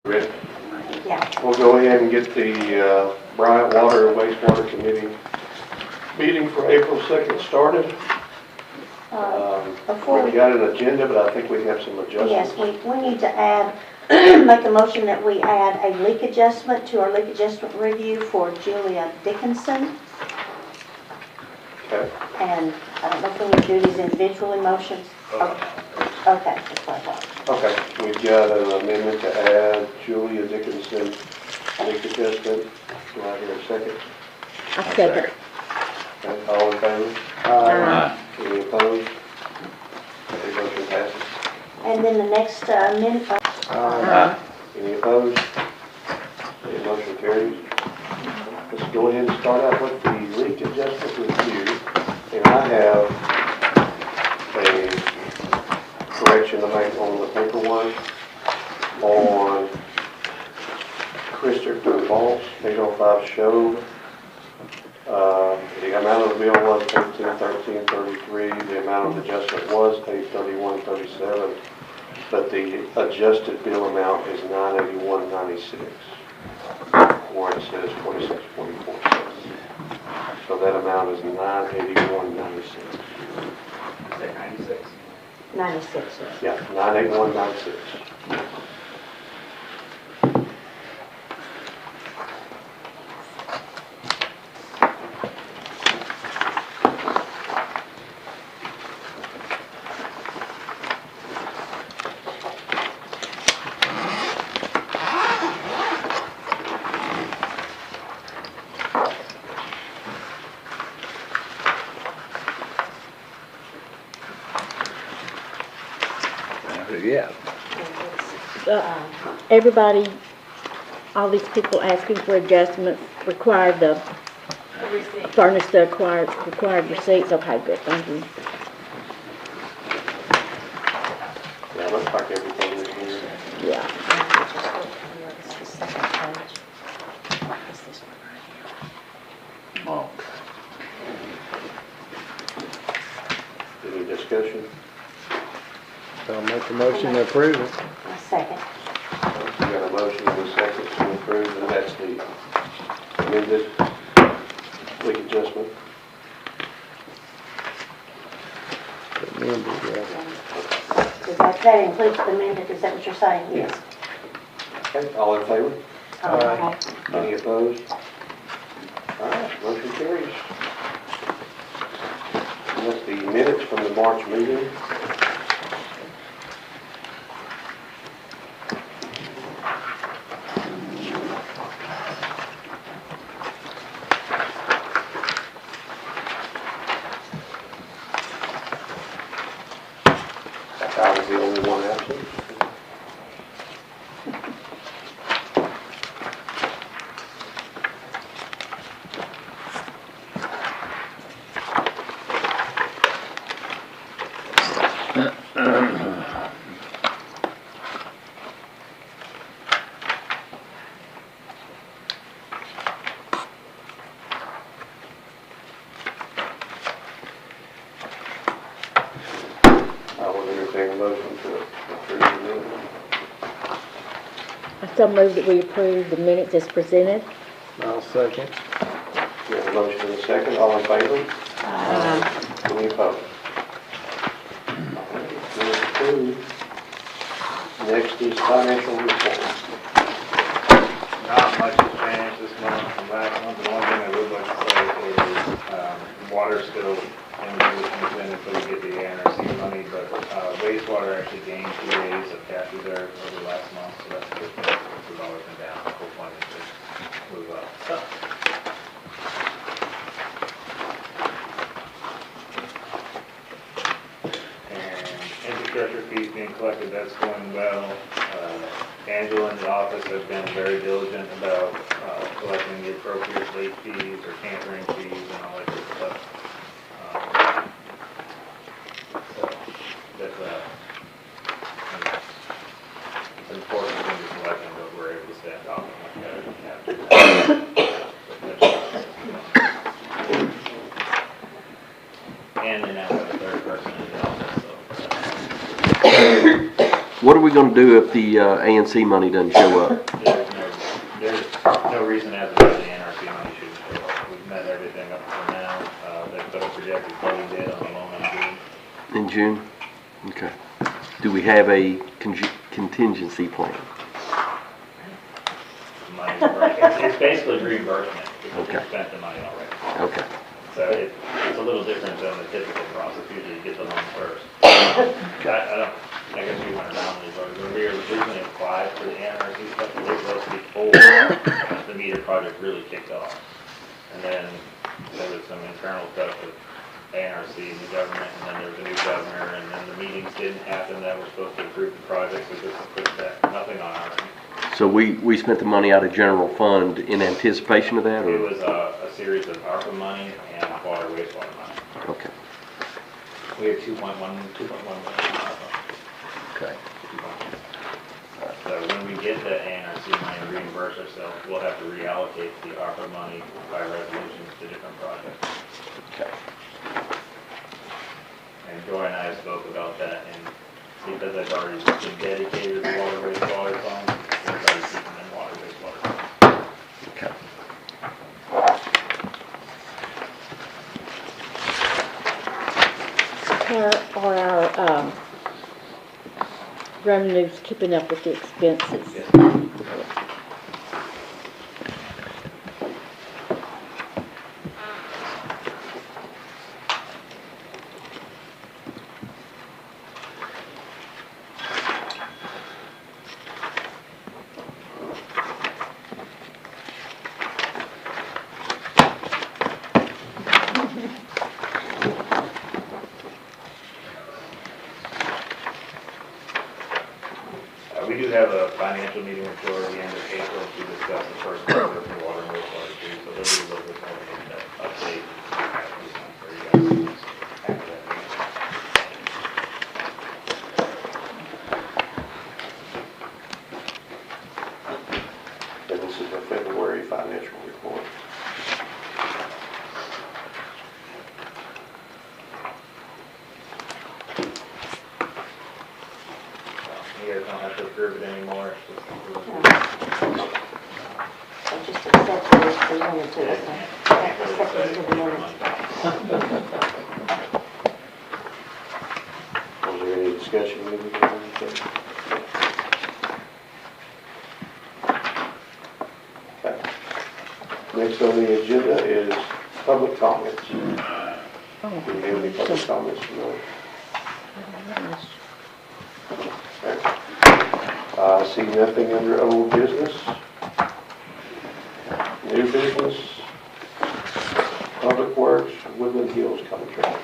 Ready? Yeah. We'll go ahead and get the Bryant Water and Wastewater Committee meeting for April 2nd started. Before We've got an agenda, but I think we have some adjustments. Yes, we need to add, make a motion that we add a leak adjustment to our leak adjustment review for Julia Dickinson. Okay. And I don't know if we need to do these individually motions. Okay, that's what I thought. Okay, we've got an amendment to add Julia Dickinson leak adjustment. Do I hear a second? I second. Okay, all in favor? Aye. Any opposed? Okay, motion passes. And then the next amendment, Any opposed? Okay, motion carries. Let's go ahead and start out with the leak adjustment review. And I have a correction to make on the paperwork on Christopher Vaults, 805 Shove. The amount of the bill was $1813.33. The amount of adjustment was $831.37. But the adjusted bill amount is $981.96, where it says $26.44. So that amount is $981.96. Is that 96? 96. Yeah, $981.96. Yeah. Everybody, all these people asking for adjustments require the furnish the required receipts. Okay, good, thank you. Yeah, it looks like everything is here. Yeah. Oh. Any discussion? I'll make a motion to approve it. A second. We got a motion and a second to approve, and that's the amended leak adjustment. Amended, yeah. Does that includes the amendment, is that what you're saying? Yes. Okay, all in favor? Aye. Any opposed? All right, motion carries. And that's the minutes from the March meeting. I was the only one absent. I will entertain a motion to approve the minutes. I so move that we approve the minutes as presented. I'll second. We have a motion and a second, all in favor? Any opposed? Minutes approved. Next is financial report. Not much has changed this month from last month. The only thing I would like to say is water still in the position until we get the NRC money, but wastewater actually gained 2 days of cash reserve over last month, so that's a good thing. We've always been down, the whole fund is move up. So. And infrastructure fees being collected, that's going well. Angela in the office has been very diligent about collecting the appropriate late fees or tampering fees and all that good stuff. So that's it's important thing to collect them, but we're able to stand off them like that. And they now have a third person in the office, so. What are we gonna do if the ANC money doesn't show up? There's no reason as of right the NRC money shouldn't show up. We've met everything up to now. They put a projected funding date on the loan in June. In June? Okay. Do we have a contingency plan? Money, right, it's basically reimbursement, because we Okay. spent the money already. Okay. So it's a little different than the typical process, usually you get the loan first. I guess we went around these, when we originally applied for the NRC stuff, it was before the meter project really kicked off. And then there was some internal stuff with NRC and the government, and then there was a new governor, and then the meetings didn't happen that were supposed to approve the project, so just put that, nothing on our end. So we spent the money out of general fund in anticipation of that, It or? was a series of ARPA money and water, wastewater money. Okay, We had 2.1 million ARPA. okay. So when we get the NRC money and reimburse ourselves, we'll have to reallocate the ARPA money by resolutions to different projects. Okay. And Joy and I spoke about that, and because I've already been dedicated to the water, wastewater fund, we're already keeping them water, wastewater funds. Okay. How are our revenues keeping up with the expenses? Yes. We do have a financial meeting with Joy at the end of April to discuss the first quarter for water and wastewater too, so there'll be a little bit more of an update for you guys after that meeting. And this is the February financial report. You guys don't have to approve it anymore. It's just approved. So just accept it as presented to us. Accept it to the minutes. Was there any discussion needed or anything? Okay. Next on the agenda is public comments. Do you have any public comments tonight? See nothing under old business. New business. Public Works, Woodland Hills contract.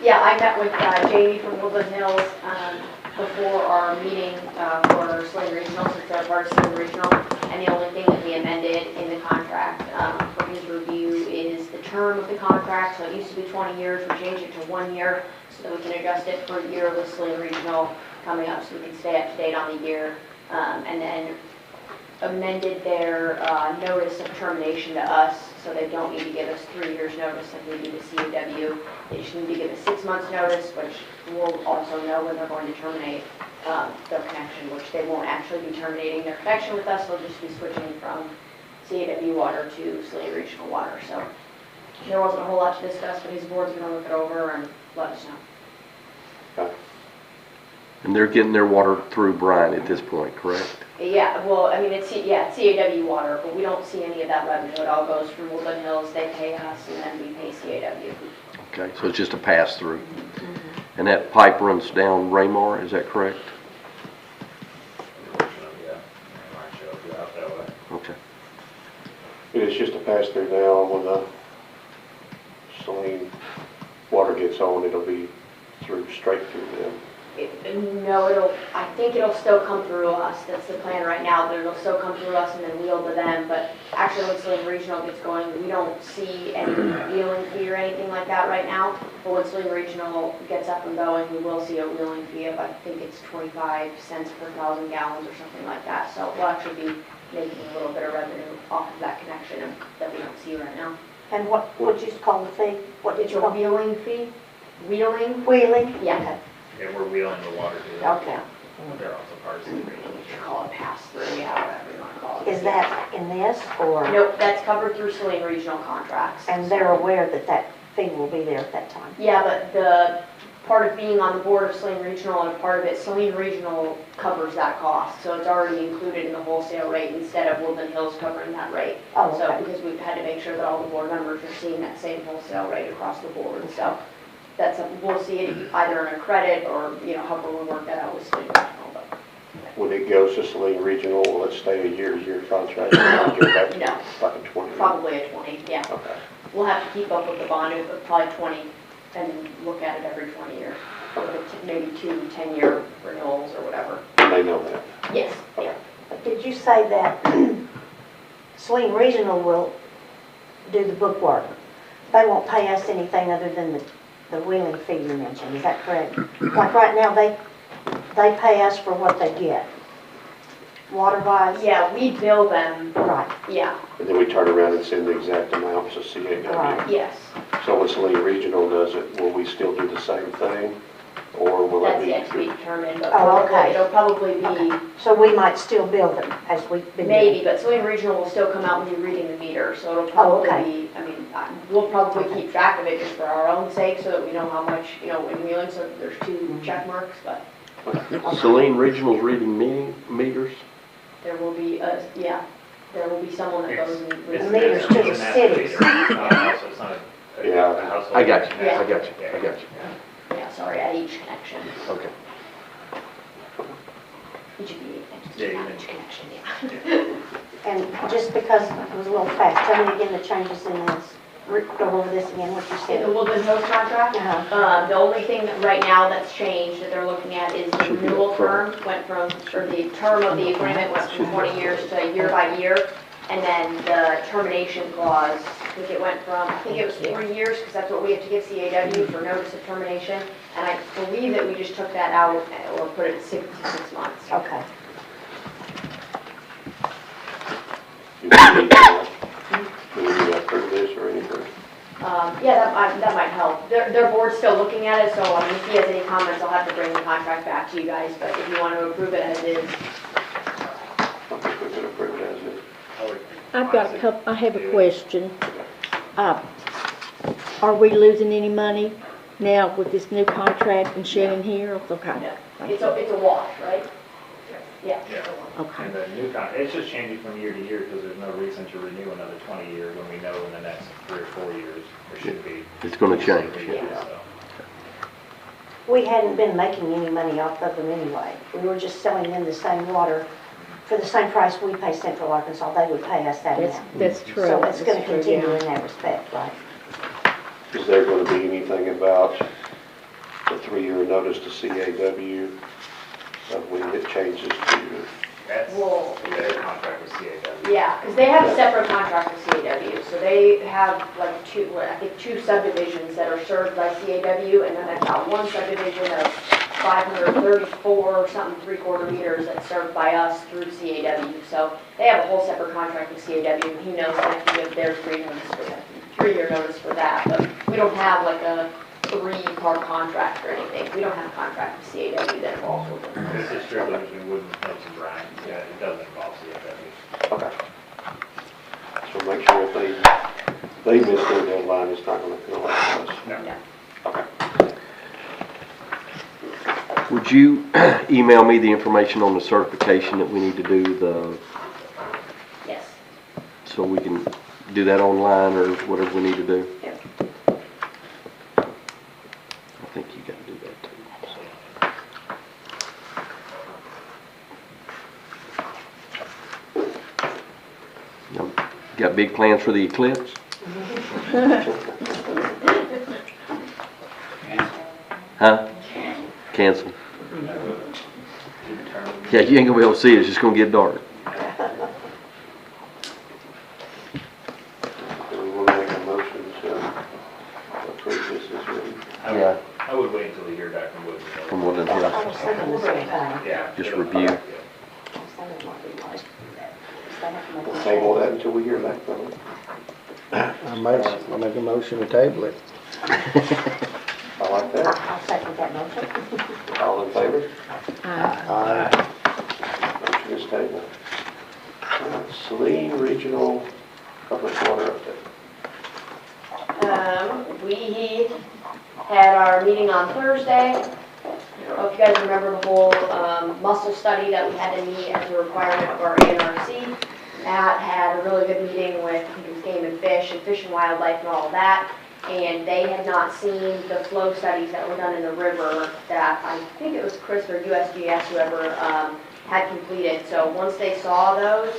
Yeah, I met with Jamie from Woodland Hills before our meeting for Slade Regional, since they're part of Slade Regional. And the only thing that we amended in the contract for his review is the term of the contract. So it used to be 20 years, we changed it to 1 year so that we can adjust it for a year with Slade Regional coming up so we can stay up to date on the year. And then amended their notice of termination to us, so they don't need to give us 3 years notice like we do to CAW. They just need to give us 6 months notice, which we'll also know when they're going to terminate their connection, which they won't actually be terminating their connection with us, they'll just be switching from CAW water to Slade Regional Water. So there wasn't a whole lot to discuss, but his board's gonna look it over and let us know. And they're getting their water through Bryan at this point, correct? Yeah, well, I mean, it's CAW water, but we don't see any of that revenue. It all goes from Woodland Hills, they pay us, and then we pay CAW. Okay, so it's just a pass-through. And that pipe runs down Raymar, is that correct? Yeah, might show up out that way. Okay. It is just a pass-through now. When the saline water gets on, it'll be straight through them. No, I think it'll still come through us. That's the plan right now, but it'll still come through us and then wheel to them. But actually, when Slade Regional gets going, we don't see any wheeling fee or anything like that right now. But when Slade Regional gets up and going, we will see a wheeling fee of, I think it's 25 cents per 1,000 gallons or something like that. So we'll actually be making a little bit of revenue off of that connection that we don't see right now. And what would you call the fee? What did It's you a call it? wheeling fee? Wheeling? Wheeling? Yeah. Yeah, we're wheeling the water to them. Okay. They're also part of the region. Call it pass-through, yeah, whatever you wanna call it. Is that in this, or? Nope, that's covered through Saline Regional contracts. And they're aware that that fee will be there at that time? Yeah, but the part of being on the board of Saline Regional and a part of it, Saline Regional covers that cost. So it's already included in the wholesale rate instead of Woodland Hills covering that rate. Oh, So, okay. because we've had to make sure that all the board members are seeing that same wholesale rate across the board. So that's something, we'll see it either in a credit or, you know, however we work that out with Saline Regional. But When it goes to Saline Regional, will it stay a year-to-year contract? Or go back to No. Like a 20? probably a 20, yeah. Okay. We'll have to keep up with the bond, but probably 20, and then look at it every 20 years. Or maybe 2 10-year renewals or whatever. And they know that. Yes, yeah. But did you say that Saline Regional will do the bookwork? They won't pay us anything other than the wheeling fee you mentioned, is that correct? Like right now, they pay us for what they get, water-wise? Yeah, we bill them, Right, yeah, And then we turn around and send the exact amounts to CAW. Right. yes. So when Saline Regional does it, will we still do the same thing? Or will it That's be? yet to be determined, but Oh, okay. it'll probably be, okay. So we might still bill them as we've been doing? maybe, but Saline Regional will still come out and be reading the meter, so it'll Oh, probably okay. be, I mean, we'll probably keep track of it just for our own sake, so that we know how much, you know, in wheeling, so there's 2 check marks, but Saline Regional's reading meters? there will be, yeah, there will be someone that goes and reads. The meters to the It's an cities. estimator, so it's not a Yeah. household. I got you, Yeah. I got you, I got you. Yeah, sorry, at each connection. Okay. Each of the, Yeah, you each mentioned. connection, yeah. And just because it was a little fast, tell me again the changes in this. Go over this again, what you In the said. Woodland Hills contract, Uh-huh. the only thing that right now that's changed that they're looking at is the renewal term went from, or the term of the agreement went from 20 years to year by year. And then the termination clause, I think it went from, I think it was 3 years, because that's what we have to give CAW for notice of termination. And I believe that we just took that out or put it at 6 to 6 months. Okay. Do we need to approve this or anything? Yeah, that might help. Their board's still looking at it, so if he has any comments, I'll have to bring the contract back to you guys. But if you want to approve it as is, I think we could approve it as is. I've got a couple, I have a question. Are we losing any money now with this new contract and Shannon here? Okay. no. It's a wash, right? Yeah. Yeah. Okay. And the new contract, it's just changing from year to year because there's no reason to renew another 20 years when we know in the next 3 or 4 years there should be. It's gonna change. So, We hadn't been making any money off of them anyway. We were just selling them the same water for the same price we pay Central Arkansas. They would pay us that amount. That's true. So it's That's going to true, continue yeah. in that respect, right? Is there going to be anything about the 3-year notice to CAW of when it changes to? That's Well- their contract with CAW. Yeah, because they have a separate contract with CAW, so they have like 2 subdivisions that are served by CAW, and then they've got 1 subdivision of 534 or something 3/4 meters that's served by us through CAW. So they have a whole separate contract with CAW, and he knows they have to give their 3-year notice for that. But we don't have like a 3-part contract or anything. We don't have a contract with CAW that involves with them. This is strictly between Woodland Hills and Bryan. Yeah, it doesn't involve CAW. Okay. So make sure if they miss their deadline, it's not going to penalize us. No. No. Okay. Would you email me the information on the certification that we need to do Yes. so we can do that online or whatever we need to do? Yep. I think you got to do that too. So. Got big plans for the eclipse? Huh? Cancel. Yeah, you ain't gonna be able to see it, it's just gonna get dark. Do we want to make a motion to approve this as written? I would wait until we hear back from Woodland Hills. From Woodland I was Hills. thinking the same thing. Yeah. Just it'll- review. yeah. I was thinking it might be wise to do that. They have to make We'll a table change. that until we hear back from them. I make a motion to table it. I like that. I'll second make that motion. All in favor? Aye. Motion is tabled. Saline Regional Public Water Update. We had our meeting on Thursday. I don't know if you guys remember the whole mussel study that we had to meet as a requirement of our ANRC. Matt had a really good meeting with, I think it was Game and Fish and Wildlife and all of that. And they had not seen the flow studies that were done in the river that I think it was Chris or USGS, whoever, had completed. So once they saw those,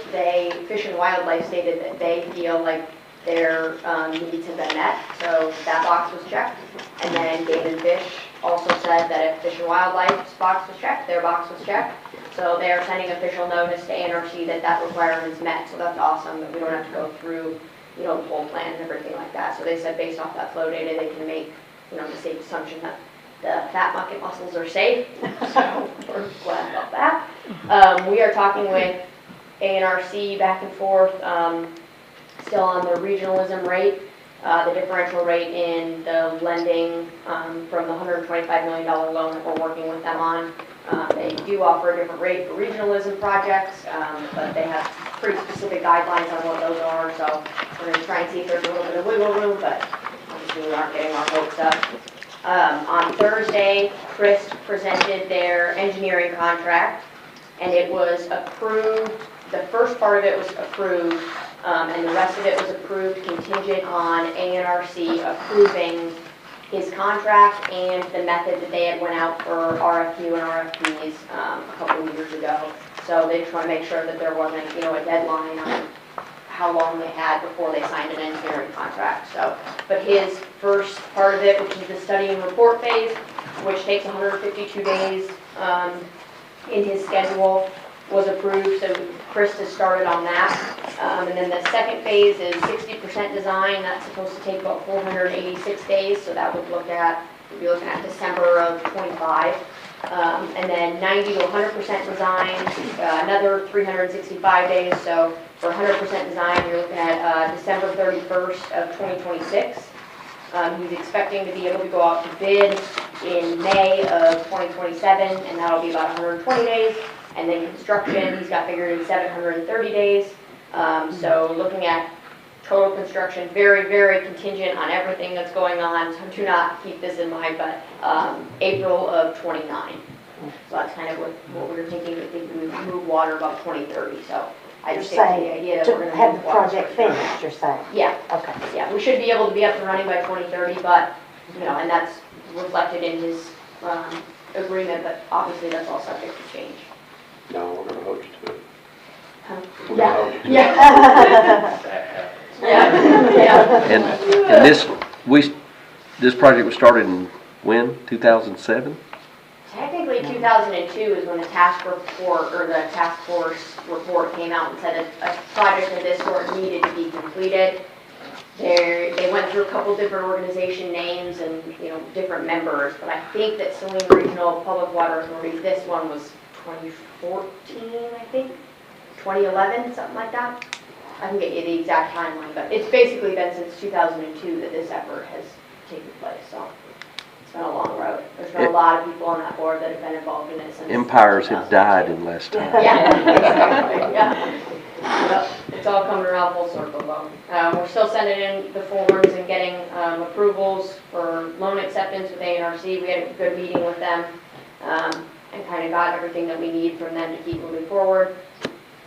Fish and Wildlife stated that they feel like their needs have been met. So that box was checked. And then Game and Fish also said that if Fish and Wildlife's box was checked, their box was checked. So they are sending official notice to ANRC that that requirement's met. So that's awesome that we don't have to go through, you know, the whole plan and everything like that. So they said based off that flow data, they can make, you know, the safe assumption that the fat bucket mussels are safe. So we're glad about that. We are talking with ANRC back and forth, still on the regionalism rate, the differential rate in the lending from the $125 million loan that we're working with them on. They do offer a different rate for regionalism projects, but they have pretty specific guidelines on what those are, so we're going to try and see if there's a little bit of wiggle room, but obviously we aren't getting our hopes up. On Thursday, Chris presented their engineering contract, and it was approved. The first part of it was approved, and the rest of it was approved contingent on ANRC approving his contract and the method that they had went out for RFQ and RFPs a couple of years ago. So they just want to make sure that there wasn't, you know, a deadline on how long they had before they signed an engineering contract. So, but his first part of it, which is the study and report phase, which takes 152 days in his schedule, was approved. So Chris has started on that. And then the second phase is 60% design. That's supposed to take about 486 days. So that would look at, we'd be looking at December of 25. And then 90 to 100% design, another 365 days. So for 100% design, you're looking at December 31st of 2026. He's expecting to be able to go out to bid in May of 2027, and that'll be about 120 days. And then construction, he's got figured in 730 days. So looking at total construction, very, very contingent on everything that's going on. So do not keep this in mind, but April of 29. So that's kind of what we were thinking. We think we would move water about 2030. So I just think the idea that we're going To have move the water project finished, you're saying? Yeah, Okay. yeah, we should be able to be up and running by 2030, but, you know, and that's reflected in his agreement, but obviously that's all subject to change. No, we're gonna hold you to it. We're gonna Yeah, hold you to it. yeah. Yeah. And this project was started in when? 2007? Technically, 2002 is when the task report, or the task force report came out and said a project of this sort needed to be completed. They went through a couple different organization names and, you know, different members, but I think that Saline Regional Public Water Authority, this one was 2014, I think, 2011, something like that. I can get you the exact timeline, but it's basically been since 2002 that this effort has taken place, so it's been a long road. There's been a lot of people on that board that have been involved in it since. Empires have died in less time. Yeah, exactly, yeah. Yep, it's all coming around full circle though. We're still sending in the forms and getting approvals for loan acceptance with ANRC. We had a good meeting with them and kind of got everything that we need from them to keep moving forward.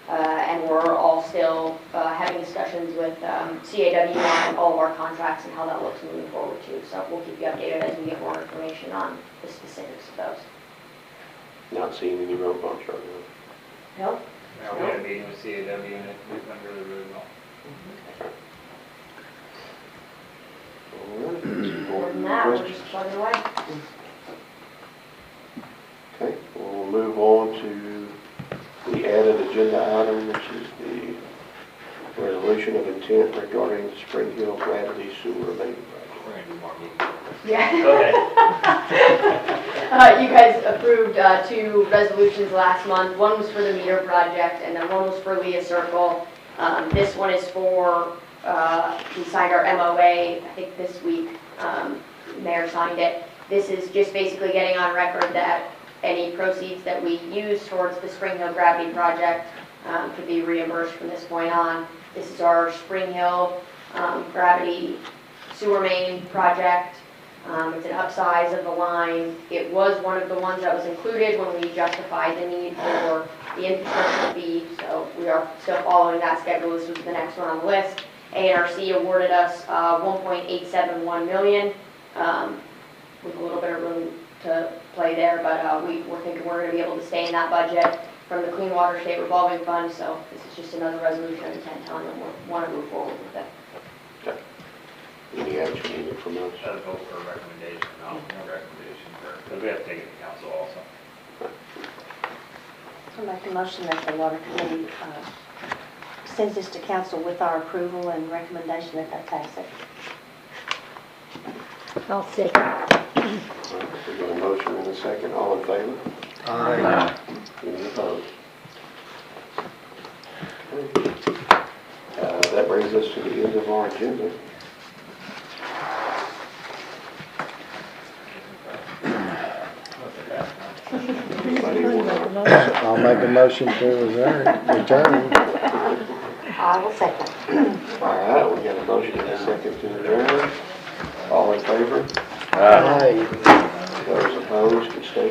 And we're all still having discussions with CAW on all of our contracts and how that looks moving forward too. So we'll keep you updated as we get more information on the specifics of those. Not seeing any road bumps right now. Nope. Now, we had a meeting with CAW and it went really, really well. All right. More than that, we're just plugging away. Okay, we'll move on to the added agenda item, which is the resolution of intent regarding the Spring Hill Gravity Sewer Main Project. Yeah. Okay. You guys approved 2 resolutions last month. One was for the meter project, and then one was for Leah Circle. This one is for, we signed our MOA, I think this week. Mayor signed it. This is just basically getting on record that any proceeds that we use towards the Spring Hill Gravity Project could be reimbursed from this point on. This is our Spring Hill Gravity Sewer Main Project. It's an upsize of the line. It was one of the ones that was included when we justified the need for the infrastructure fee, so we are still following that schedule. This was the next one on the list. ANRC awarded us $1.871 million, with a little bit of room to play there, but we're thinking we're going to be able to stay in that budget from the Clean Water State Revolving Fund, so this is just another resolution of intent telling them we want to move forward with it. Any action needed from us? Should vote for a recommendation, no recommendation, because we have to take it to council also. I'll make a motion that the water committee sends this to council with our approval and recommendation that they pass it. I'll second. We got a motion and a second, all in favor? Aye. Any opposed? Okay. That brings us to the end of our agenda. Anybody want I'll make a motion to return. I will second. All right, we got a motion and a second to adjourn. All in favor? Aye. Those opposed, can stay.